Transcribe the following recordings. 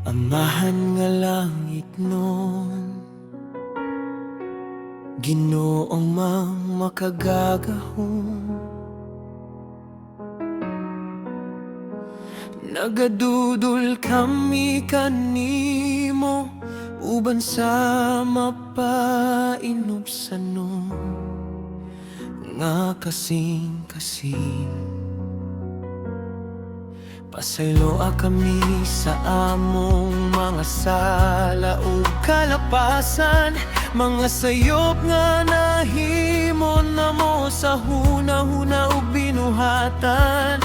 Amahan nga langit nun, Ginoong mang makagagahong. Nagadudol kami kanimo, uban sa mapainupsano, nga kasing-kasing. Pasayloa kami sa among mga sala ug kalapasan, mga sayop nga nahimo namo sa hunahuna ug binuhatan.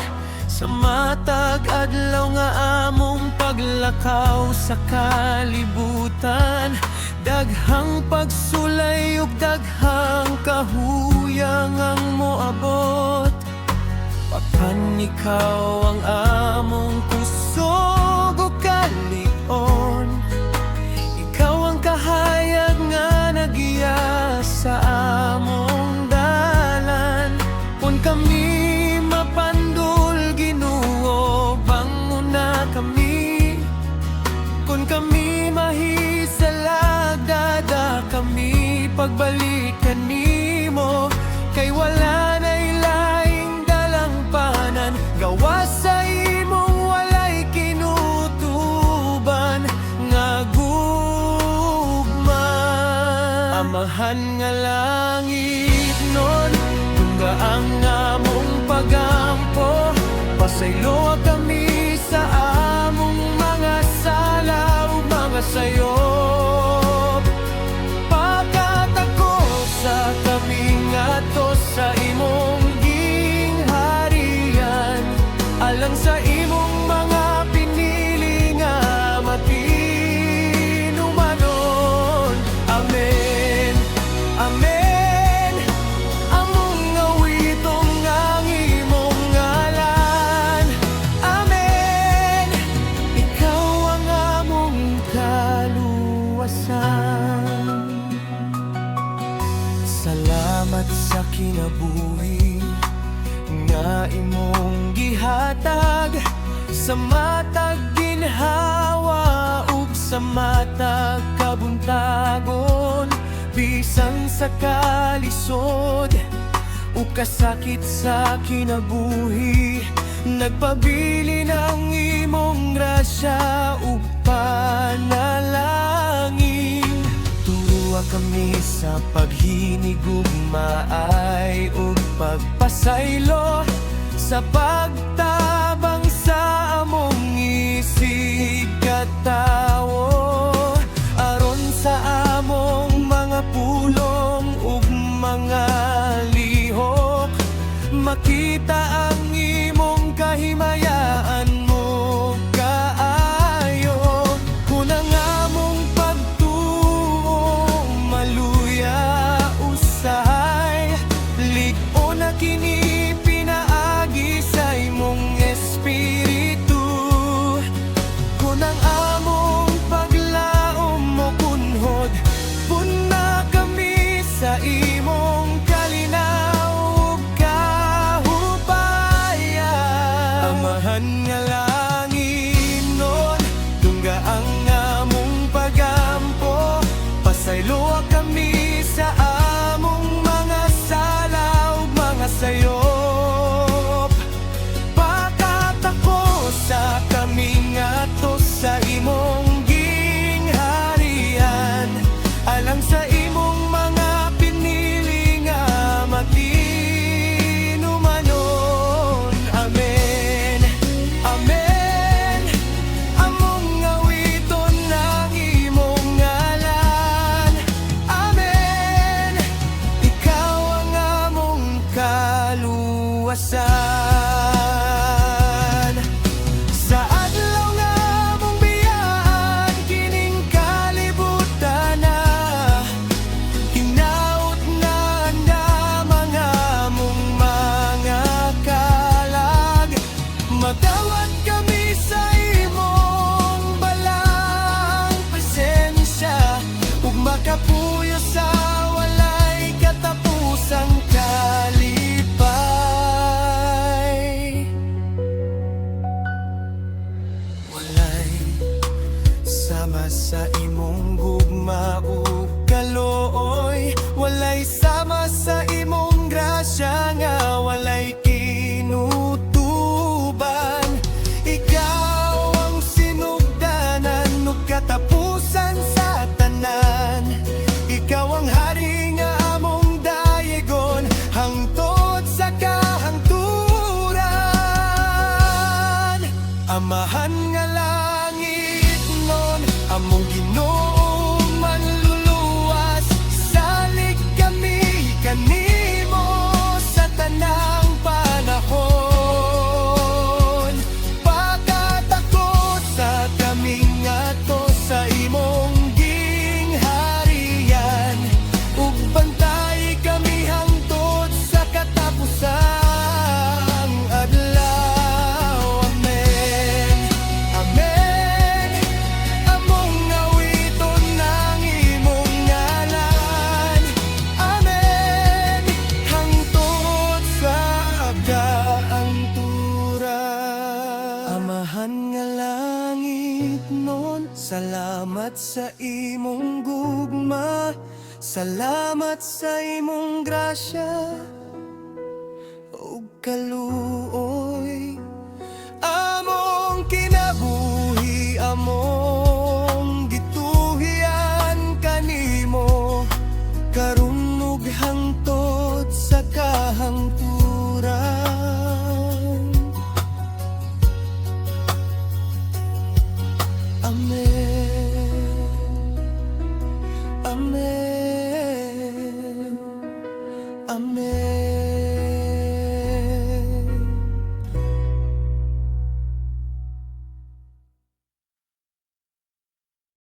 Sa matag adlaw nga among paglakaw sa kalibutan, daghang pagsulay ug daghang kahuyang ang moabot. Papan ikaw ang among kusog o kalig-on, ikaw ang kahayag nga nagiya sa among dalan. Kung kami mapandul Ginoo, bangon na kami. Kung kami mahisalag, dada kami pagbalikan nimo. Kay wala na ilaing dalang gawa sa imong walay kinutuban nga gugma. Amahan nga langit nun, tungga ang among pagampo. Pasaylo kami sa among mga sala ug mga sayop. Pagkatako sa kami ngato sa imong alang sa imong mga pinili nga matinumanon. Amen, amen. Among ngawitong ang imong ngalan. Amen. Ikaw ang among kaluwasan. Salamat sa kinabuhi nga imong gihatag, sa matag ginhawa ug sa matag kabuntagon. Bisan sa kalisod ug kasakit sa kinabuhi, nagpabilin ang imong grasya ug panalangin. Tuwa kami sa paghinigugmaay ug pagpasaylo, sa pagtabang sa among isig katawo, aron sa among mga pulong ug mga lihok, makita ang imong kahimayaan mo kaayo. Kunang among pagtuo maluya usahay, lig-o na kini pinaagi sa imong espiritu. Kunang among paglaom mo kunhod, puna kami sa imong kalinaw ug kahupayan. Amahan nga langit nun, tungga ang among pagampo. Pasayloa kami sa among mga sala ug mga sayop. Pakatako sa kami ngato sa imong sama sa imong gugma ug kalooy, walay sama sa imong grasya nga walay kinutuban. Ikaw ang sinugdanan ug katapusan sa tanan. Ikaw ang hari nga among dayegon hangtod sa kahangturan. Amahan nga langit nun, among Ginoo manluluwas. Salig kami kanimo sa tanang panahon. Pagkatakot sa kaming ato sa imong gingharian, ug bantay kami hangtod sa katapusang adlaw. Amen, amen. Among awiton ang imong ngalan. Amen, hangtod sa kaangturan. Amahan nga langit nun, salamat sa imong gugma. Salamat sa imong grasya ug kaluoy. Among kinabuhi, among gituhian kanimo karon ug hangtod sa kahangturan. Amen, amen.